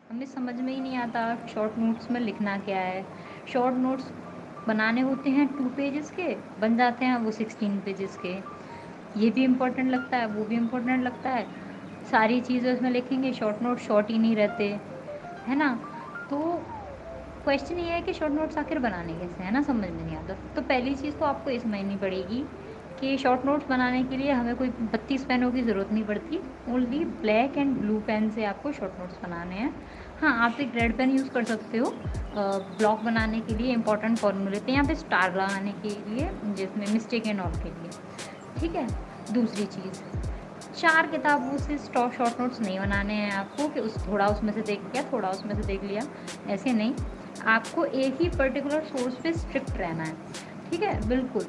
हमें समझ में ही नहीं आता शॉर्ट नोट्स में लिखना क्या है। शॉर्ट नोट्स बनाने होते हैं 2 पेजेस के, बन जाते हैं वो 16 पेजेस के। ये भी इम्पोर्टेंट लगता है, वो भी इम्पोर्टेंट लगता है। सारी चीज़ें उसमें लिखेंगे, शॉर्ट नोट शॉर्ट ही नहीं रहते, है ना? तो क्वेश्चन ये है कि शॉर्ट नोट्स आखिर बनाने कैसे हैं ना, समझ में नहीं आता। तो पहली चीज़ तो आपको ये समझनी पड़ेगी कि शॉर्ट नोट्स बनाने के लिए हमें कोई 32 पेनों की ज़रूरत नहीं पड़ती। Only black and blue pen से आपको शॉर्ट नोट्स बनाने हैं। हाँ, आप एक रेड पेन यूज़ कर सकते हो ब्लॉक बनाने के लिए, इंपॉर्टेंट फॉर्मूले थे यहाँ पे स्टार लगाने के लिए, जिसमें मिस्टेक एंड ऑल के लिए, ठीक है। दूसरी चीज़, 4 किताबों से शॉर्ट नोट्स नहीं बनाने हैं आपको कि थोड़ा उसमें से देख लिया, थोड़ा उसमें से देख लिया, ऐसे नहीं। आपको एक ही पर्टिकुलर सोर्स पे स्ट्रिक्ट रहना है, ठीक है, बिल्कुल।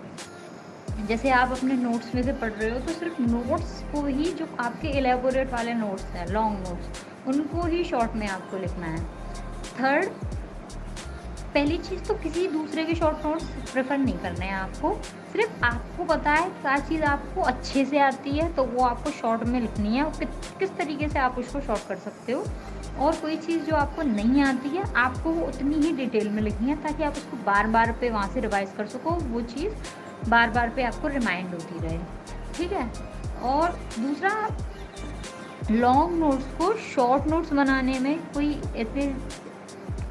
जैसे आप अपने नोट्स में से पढ़ रहे हो तो सिर्फ नोट्स को ही, जो आपके एलेबोरेट वाले नोट्स हैं, लॉन्ग नोट्स, उनको ही शॉर्ट में आपको लिखना है। थर्ड, पहली चीज़ तो किसी दूसरे के शॉर्ट नोट्स प्रेफर नहीं करने हैं आपको। सिर्फ आपको पता है क्या चीज़ आपको अच्छे से आती है तो वो आपको शॉर्ट में लिखनी है, और किस तरीके से आप उसको शॉर्ट कर सकते हो। और कोई चीज़ जो आपको नहीं आती है आपको वो उतनी ही डिटेल में लिखनी है, ताकि आप उसको बार बार पे वहाँ से रिवाइज कर सको, वो चीज़ बार बार पे आपको रिमाइंड होती रहे, ठीक है। और दूसरा, लॉन्ग नोट्स को शॉर्ट नोट्स बनाने में कोई ऐसे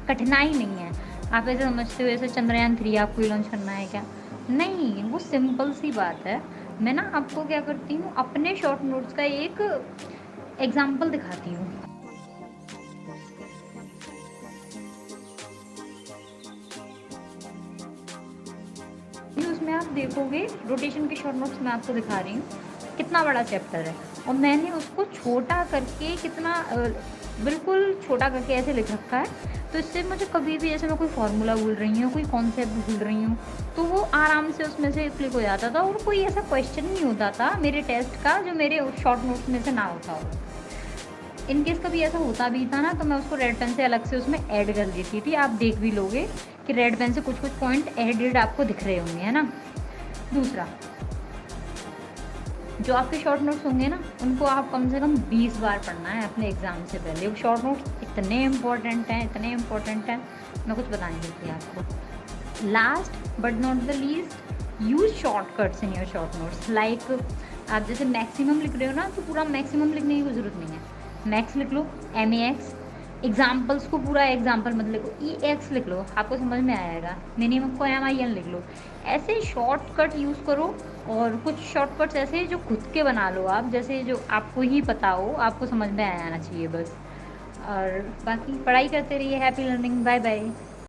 कठिनाई नहीं है। आप ऐसे समझते हो जैसे चंद्रयान 3 आपको ही लॉन्च करना है क्या? नहीं, वो सिंपल सी बात है। मैं ना आपको क्या करती हूँ, अपने शॉर्ट नोट्स का एक एग्जाम्पल दिखाती हूँ। उसमें आप देखोगे, रोटेशन के शॉर्ट नोट्स मैं आपको दिखा रही हूँ कितना बड़ा चैप्टर है, और मैंने उसको छोटा करके कितना बिल्कुल छोटा करके ऐसे लिख रखा है। तो इससे मुझे कभी भी, जैसे मैं कोई फार्मूला भूल रही हूँ, कोई कॉन्सेप्ट भूल रही हूँ, तो वो आराम से उसमें से क्लिक हो जाता था, और कोई ऐसा क्वेश्चन नहीं होता था मेरे टेस्ट का जो मेरे शॉर्ट नोट्स में से ना होता हो। इनकेस कभी ऐसा होता भी था ना, तो मैं उसको रेड पेन से अलग से उसमें ऐड कर देती थी। आप देख भी लोगे कि रेड पेन से कुछ कुछ पॉइंट एडेड आपको दिख रहे होंगे, है ना। दूसरा, जो आपके शॉर्ट नोट्स होंगे ना, उनको आप कम से कम 20 बार पढ़ना है अपने एग्ज़ाम से पहले। वो शॉर्ट नोट्स इतने इम्पोर्टेंट हैं, इतने इम्पोर्टेंट हैं, मैं कुछ बता नहीं सकती आपको। Last but not the least, use shortcuts in your short notes. Like आप जैसे मैक्सिमम लिख रहे हो ना, तो पूरा मैक्सिमम लिखने की कोई ज़रूरत नहीं है। मैक्स लिख लो, MEX। एग्जाम्पल्स को पूरा एग्जाम्पल मत लिखो, EX लिख लो, आपको समझ में आएगा। मिनिमम को MIN लिख लो। ऐसे शॉर्टकट यूज़ करो, और कुछ शॉर्टकट्स ऐसे जो खुद के बना लो आप, जैसे जो आपको ही पता हो, आपको समझ में आना चाहिए बस। और बाकी पढ़ाई करते रहिए। Happy learning, bye bye.